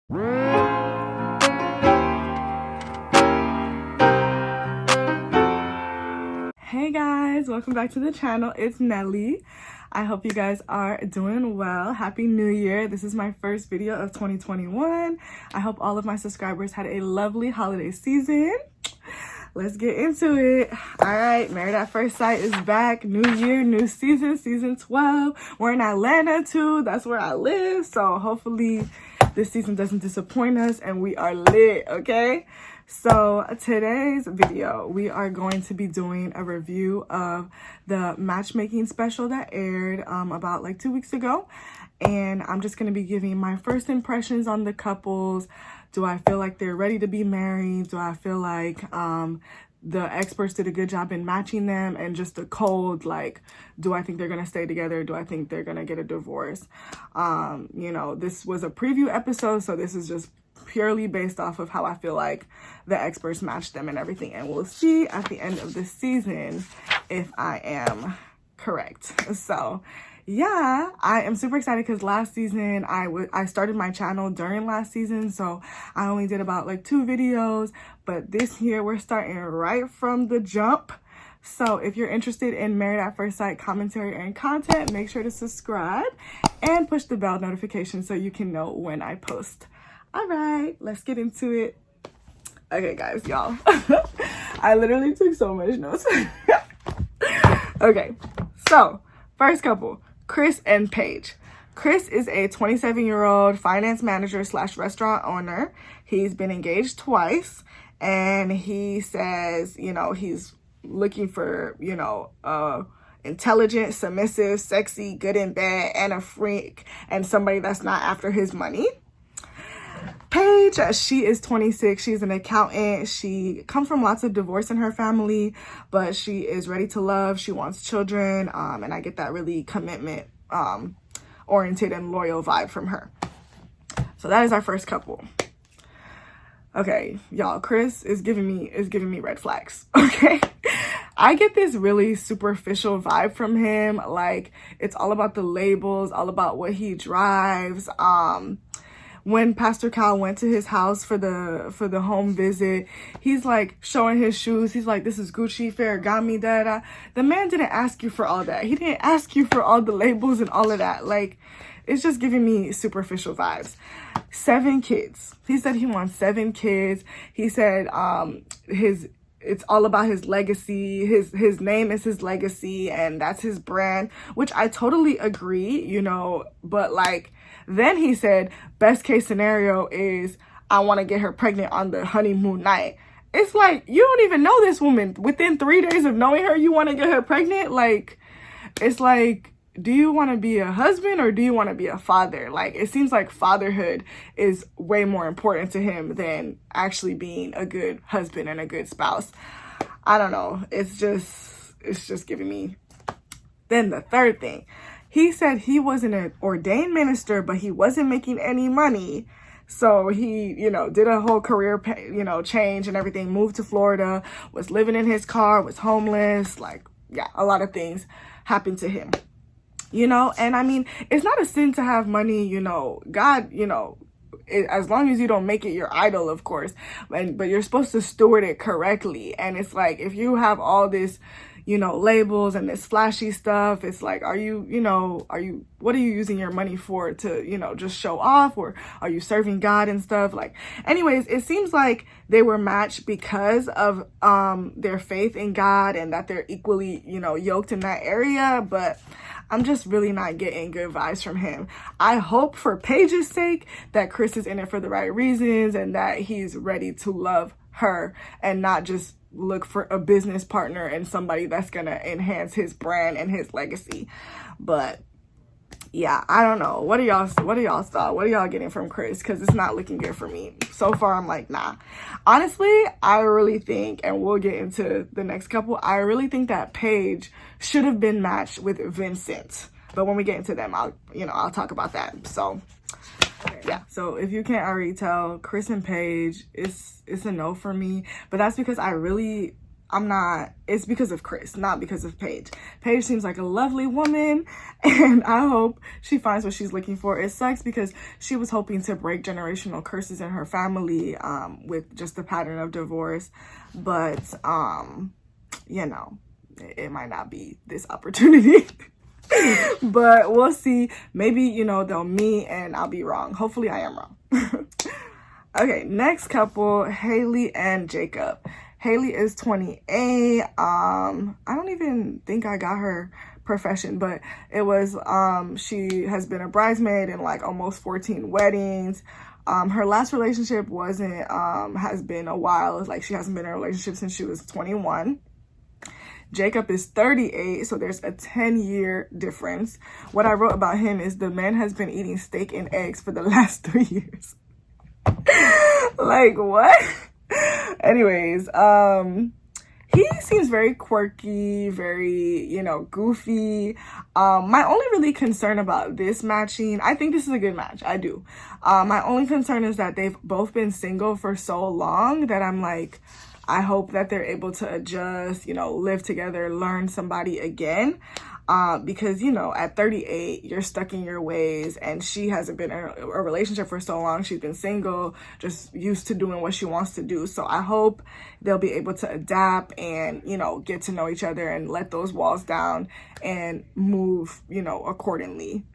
Hey guys, welcome back to the channel. It's Nelly. I hope you guys are doing well. Happy New Year. This is my first video of 2021. I hope all of my subscribers had a lovely holiday season. Let's get into it. All right, Married at First Sight is back. New year, new season, season 12. We're in Atlanta too. That's where I live. So hopefully this season doesn't disappoint us and we are lit, okay? So today's video, we are going to be doing a review of the Matchmaking Special that aired about like 2 weeks ago. And I'm just going to be giving my first impressions on the couples. Do I feel like they're ready to be married? Do I feel like the experts did a good job in matching them? And just a cold, like, do I think they're going to stay together? Do I think they're going to get a divorce? You know, this was a preview episode, so this is just purely based off of how I feel like the experts matched them and everything. And we'll see at the end of the season if I am correct. So yeah, I am super excited because last season I started my channel during last season, so I only did about like 2 videos, but this year we're starting right from the jump. So if you're interested in Married at First Sight commentary and content, make sure to subscribe and push the bell notification so you can know when I post. All right, let's get into it. Okay guys, y'all, I literally took so much notes. Okay, so first couple, Chris and Paige. Chris is a 27-year-old finance manager / restaurant owner. He's been engaged twice, and he says, you know, he's looking for, you know, intelligent, submissive, sexy, good in bed, and a freak, and somebody that's not after his money. Paige, she is 26. She's an accountant. She comes from lots of divorce in her family, but she is ready to love. She wants children, and I get that really commitment oriented and loyal vibe from her. So that is our first couple. Okay, y'all, Chris is giving me red flags. Okay, I get this really superficial vibe from him. Like, it's all about the labels, all about what he drives. When Pastor Cal went to his house for the home visit, he's like showing his shoes. He's like, this is Gucci, Ferragamo, da. The man didn't ask you for all that. He didn't ask you for all the labels and all of that. Like, it's just giving me superficial vibes. 7 kids. He said he wants 7 kids. He said it's all about his legacy. His name is his legacy, and that's his brand, which I totally agree, you know, but like, then he said, best case scenario is I want to get her pregnant on the honeymoon night. It's like, you don't even know this woman. Within 3 days of knowing her, you want to get her pregnant? Like, it's like, do you want to be a husband or do you want to be a father? Like, it seems like fatherhood is way more important to him than actually being a good husband and a good spouse. I don't know. It's just giving me. Then the third thing. He said he wasn't an ordained minister, but he wasn't making any money. So he, you know, did a whole career, you know, change and everything, moved to Florida, was living in his car, was homeless. Like, yeah, a lot of things happened to him, you know? And I mean, it's not a sin to have money, you know, God, you know, as long as you don't make it your idol, of course, but you're supposed to steward it correctly. And it's like, if you have all this, you know, labels and this flashy stuff, it's like, what are you using your money for? To, you know, just show off? Or are you serving God and stuff? Like, anyways, it seems like they were matched because of their faith in God and that they're equally, you know, yoked in that area. But I'm just really not getting good vibes from him. I hope for Paige's sake that Chris is in it for the right reasons and that he's ready to love her and not just look for a business partner and somebody that's gonna enhance his brand and his legacy. But yeah, I don't know. What are y'all's thoughts? What are y'all getting from Chris? Because it's not looking good for me. So far, I'm like, nah. Honestly, I really think, and we'll get into the next couple, I really think that Paige should have been matched with Vincent. But when we get into them, I'll talk about that. So yeah, so if you can't already tell, Chris and Paige, it's a no for me. But that's because I it's because of Chris, not because of Paige. Paige seems like a lovely woman, and I hope she finds what she's looking for. It sucks because she was hoping to break generational curses in her family with just the pattern of divorce, but you know, it might not be this opportunity. But we'll see. Maybe, you know, they'll meet and I'll be wrong. Hopefully I am wrong. Okay, next couple, Haley and Jacob. Haley is 28. I don't even think I got her profession, but it was she has been a bridesmaid in like almost 14 weddings. Her last relationship wasn't has been a while. It's like she hasn't been in a relationship since she was 21. Jacob is 38, so there's a 10-year difference. What I wrote about him is the man has been eating steak and eggs for the last 3 years. Like, what? Anyways, he seems very quirky, very, you know, goofy. My only really concern about this matching, I think this is a good match. I do. My only concern is that they've both been single for so long that I'm like, I hope that they're able to adjust, you know, live together, learn somebody again. Because, you know, at 38, you're stuck in your ways, and she hasn't been in a relationship for so long. She's been single, just used to doing what she wants to do. So I hope they'll be able to adapt and, you know, get to know each other and let those walls down and move, you know, accordingly.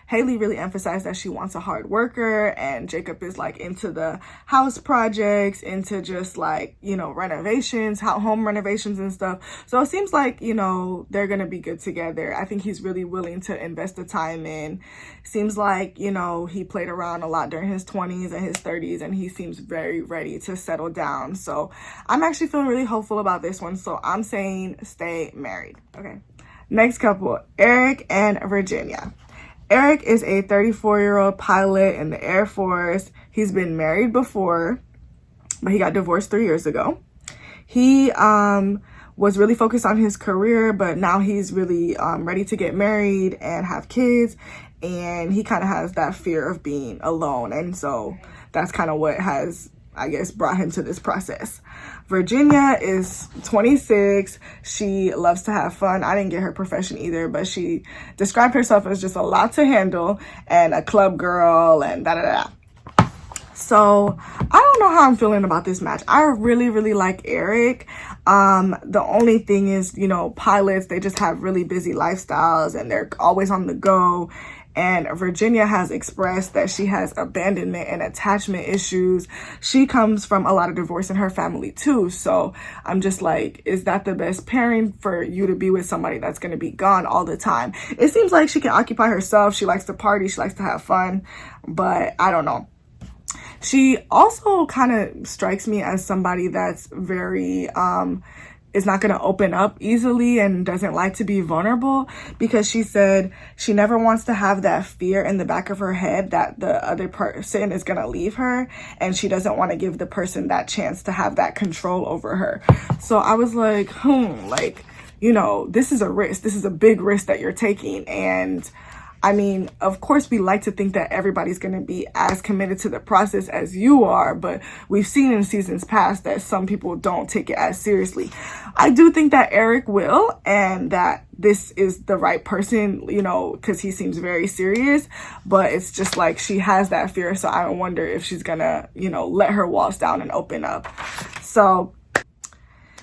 Haley really emphasized that she wants a hard worker, and Jacob is like into the house projects, into just like, you know, renovations, home renovations and stuff. So it seems like, you know, they're going to be good together. I think he's really willing to invest the time in. Seems like, you know, he played around a lot during his 20s and his 30s, and he seems very ready to settle down. So I'm actually feeling really hopeful about this one. So I'm saying stay married. Okay. Next couple, Erik and Virginia. Erik is a 34-year-old pilot in the Air Force. He's been married before, but he got divorced 3 years ago. He was really focused on his career, but now he's really ready to get married and have kids. And he kind of has that fear of being alone. And so that's kind of what has, I guess, brought him to this process. Virginia is 26. She loves to have fun. I didn't get her profession either, but she described herself as just a lot to handle and a club girl and da-da-da. So I don't know how I'm feeling about this match. I really, really like Erik. The only thing is, you know, pilots, they just have really busy lifestyles and they're always on the go. And Virginia has expressed that she has abandonment and attachment issues. She comes from a lot of divorce in her family too. So I'm just like, is that the best pairing for you to be with somebody that's going to be gone all the time? It seems like she can occupy herself. She likes to party. She likes to have fun. But I don't know. She also kind of strikes me as somebody that's very, is not going to open up easily and doesn't like to be vulnerable, because she said she never wants to have that fear in the back of her head that the other person is going to leave her, and she doesn't want to give the person that chance to have that control over her. So I was like, like, you know, this is a risk. This is a big risk that you're taking. And I mean, of course, we like to think that everybody's going to be as committed to the process as you are, but we've seen in seasons past that some people don't take it as seriously. I do think that Erik will, and that this is the right person, you know, because he seems very serious, but it's just like she has that fear. So I wonder if she's going to, you know, let her walls down and open up. So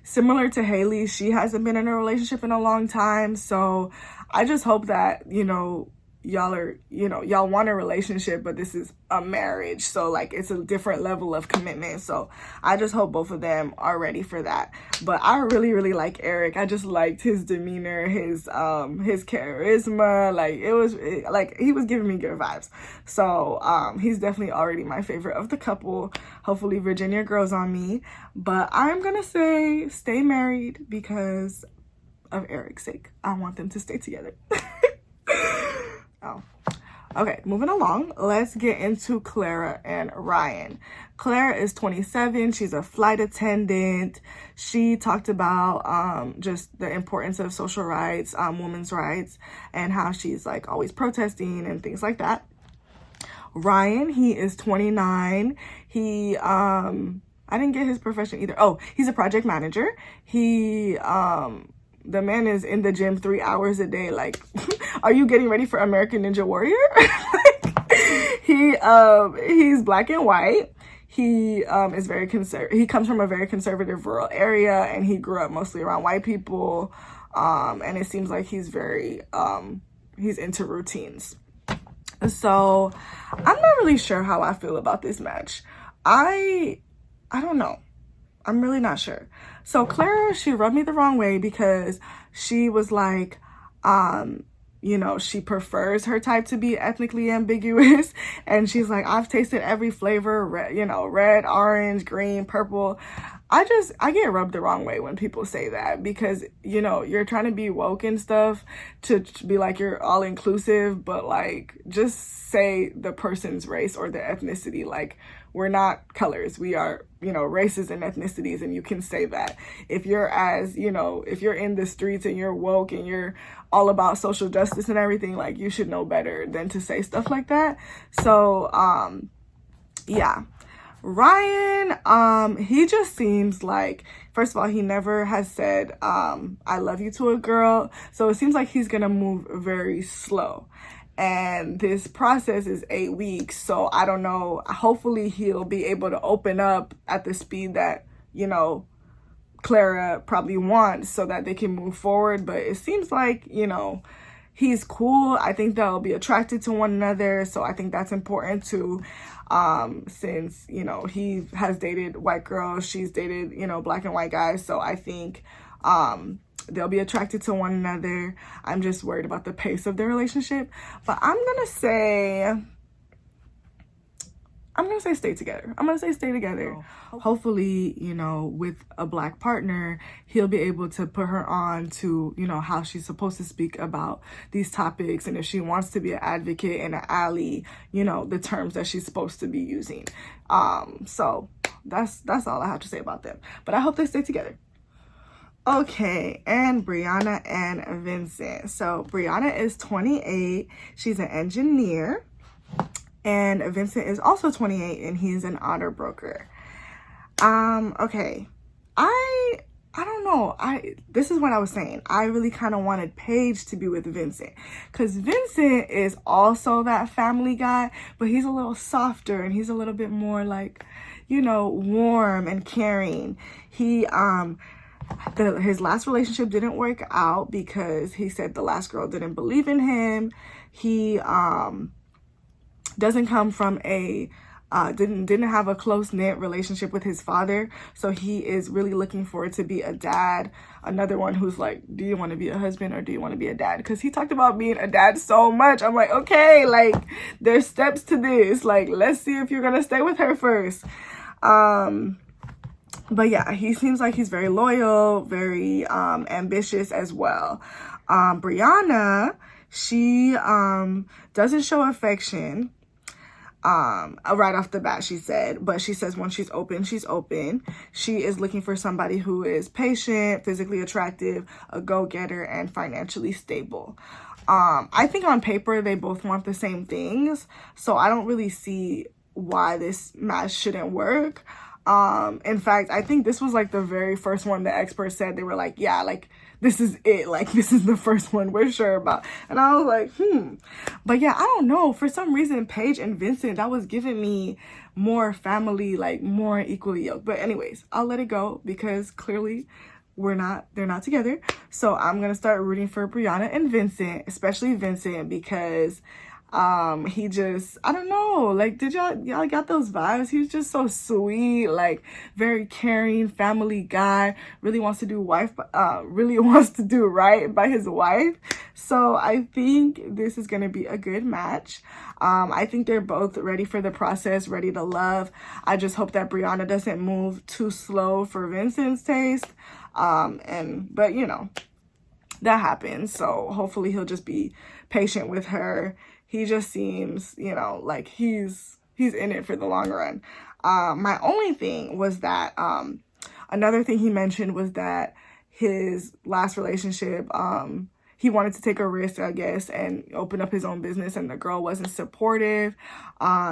similar to Haley, she hasn't been in a relationship in a long time. So I just hope that, you know, y'all want a relationship, but this is a marriage, so like it's a different level of commitment. So I just hope both of them are ready for that. But I really, really like Erik. I just liked his demeanor, his charisma. Like he was giving me good vibes. So he's definitely already my favorite of the couple. Hopefully Virginia grows on me, but I'm gonna say stay married because of Erik's sake. I want them to stay together. Oh. Okay, moving along, let's get into Clara and Ryan. Clara is 27. She's a flight attendant. She talked about just the importance of social rights, women's rights, and how she's like always protesting and things like that. Ryan, he is 29. He, I I didn't get his profession either. Oh, he's a project manager. He the man is in the gym 3 hours a day. Like, are you getting ready for American Ninja Warrior? He's black and white. He is very he comes from a very conservative rural area, and he grew up mostly around white people. And it seems like he's very he's into routines. So I'm not really sure how I feel about this match. I don't know. I'm really not sure. So Clara, she rubbed me the wrong way because she was like, you know, she prefers her type to be ethnically ambiguous. And she's like, I've tasted every flavor, red, you know, red, orange, green, purple. I get rubbed the wrong way when people say that, because, you know, you're trying to be woke and stuff to be like you're all inclusive, but like just say the person's race or the ethnicity. Like, we're not colors, we are, you know, races and ethnicities, and you can say that. If you're as, you know, if you're in the streets and you're woke and you're all about social justice and everything, like, you should know better than to say stuff like that. So yeah. Ryan, he just seems like, first of all, he never has said I love you to a girl, so it seems like he's gonna move very slow. And this process is 8 weeks, so I don't know, hopefully he'll be able to open up at the speed that, you know, Clara probably wants, so that they can move forward. But it seems like, you know, he's cool. I think they'll be attracted to one another, so I think that's important too. Since, you know, he has dated white girls, she's dated, you know, black and white guys, so I think they'll be attracted to one another. I'm just worried about the pace of their relationship, but I'm gonna say stay together. I'm gonna say stay together. Hopefully, you know, with a black partner, he'll be able to put her on to, you know, how she's supposed to speak about these topics, and if she wants to be an advocate and an ally, you know, the terms that she's supposed to be using. So that's all I have to say about them. But I hope they stay together. Okay, and Briana and Vincent. So Briana is 28. She's an engineer. And Vincent is also 28, and he's an auto broker. Okay. I don't know. This is what I was saying. I really kind of wanted Paige to be with Vincent, because Vincent is also that family guy, but he's a little softer, and he's a little bit more like, you know, warm and caring. He, his last relationship didn't work out because he said the last girl didn't believe in him. He, doesn't come from a didn't have a close-knit relationship with his father, so he is really looking forward to be a dad. Another one who's like, do you want to be a husband or do you want to be a dad? Because he talked about being a dad so much. I'm like, okay, like, there's steps to this, like, let's see if you're gonna stay with her first. But yeah, he seems like he's very loyal, very ambitious as well. Briana, she doesn't show affection right off the bat, she said, but she says when she's open, she's open. She is looking for somebody who is patient, physically attractive, a go-getter, and financially stable. I think on paper they both want the same things, so I don't really see why this match shouldn't work. In fact, I think this was like the very first one the experts said. They were like, yeah, like, this is it, like, this is the first one we're sure about. And I was like, but yeah, I don't know, for some reason Paige and Vincent, that was giving me more family, like more equally yoked. But anyways, I'll let it go, because clearly they're not together. So I'm gonna start rooting for Briana and Vincent, especially Vincent, because he just, I don't know, like, did y'all got those vibes? He's just so sweet, like, very caring family guy, really wants to do right by his wife. So I think this is gonna be a good match. I think they're both ready for the process, ready to love. I just hope that Briana doesn't move too slow for Vincent's taste. But you know, that happens. So hopefully he'll just be patient with her. He just seems, you know, like he's in it for the long run. My only thing was that, another thing he mentioned was that his last relationship, he wanted to take a risk, I guess, and open up his own business, and the girl wasn't supportive.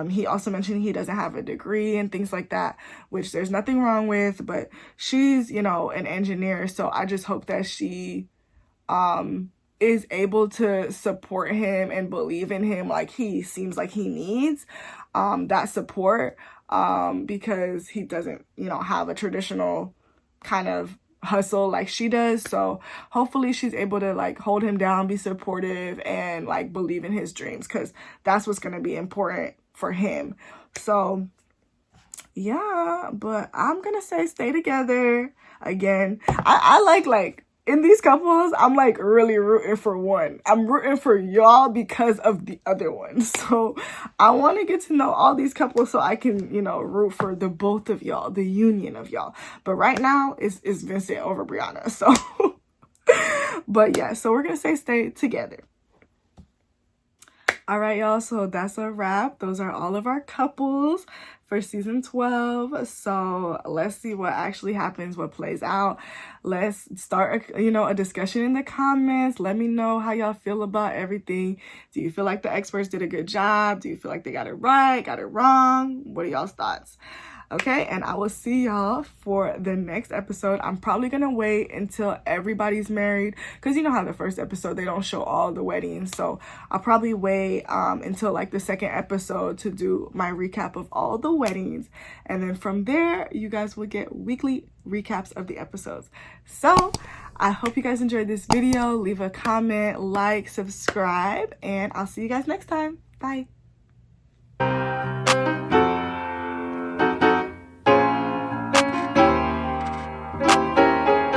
He also mentioned he doesn't have a degree and things like that, which there's nothing wrong with, but she's, you know, an engineer. So I just hope that she is able to support him and believe in him like he seems like he needs that support, because he doesn't, you know, have a traditional kind of hustle like she does. So hopefully she's able to like hold him down, be supportive, and like believe in his dreams, because that's what's going to be important for him. So yeah, but I'm gonna say stay together. Again, I like in these couples, I'm like really rooting for one. I'm rooting for y'all because of the other one. So I want to get to know all these couples so I can, you know, root for the both of y'all, the union of y'all. But right now it's Vincent over Briana. So but yeah, so we're gonna say stay together. All right, y'all, so that's a wrap. Those are all of our couples for season 12. So let's see what actually happens, what plays out. Let's start a discussion in the comments. Let me know how y'all feel about everything. Do you feel like the experts did a good job? Do you feel like they got it right, got it wrong? What are y'all's thoughts? Okay, and I will see y'all for the next episode. I'm probably gonna wait until everybody's married, because you know how the first episode they don't show all the weddings. So I'll probably wait until like the second episode to do my recap of all the weddings, and then from there you guys will get weekly recaps of the episodes. So I hope you guys enjoyed this video. Leave a comment, like, subscribe, and I'll see you guys next time. Bye.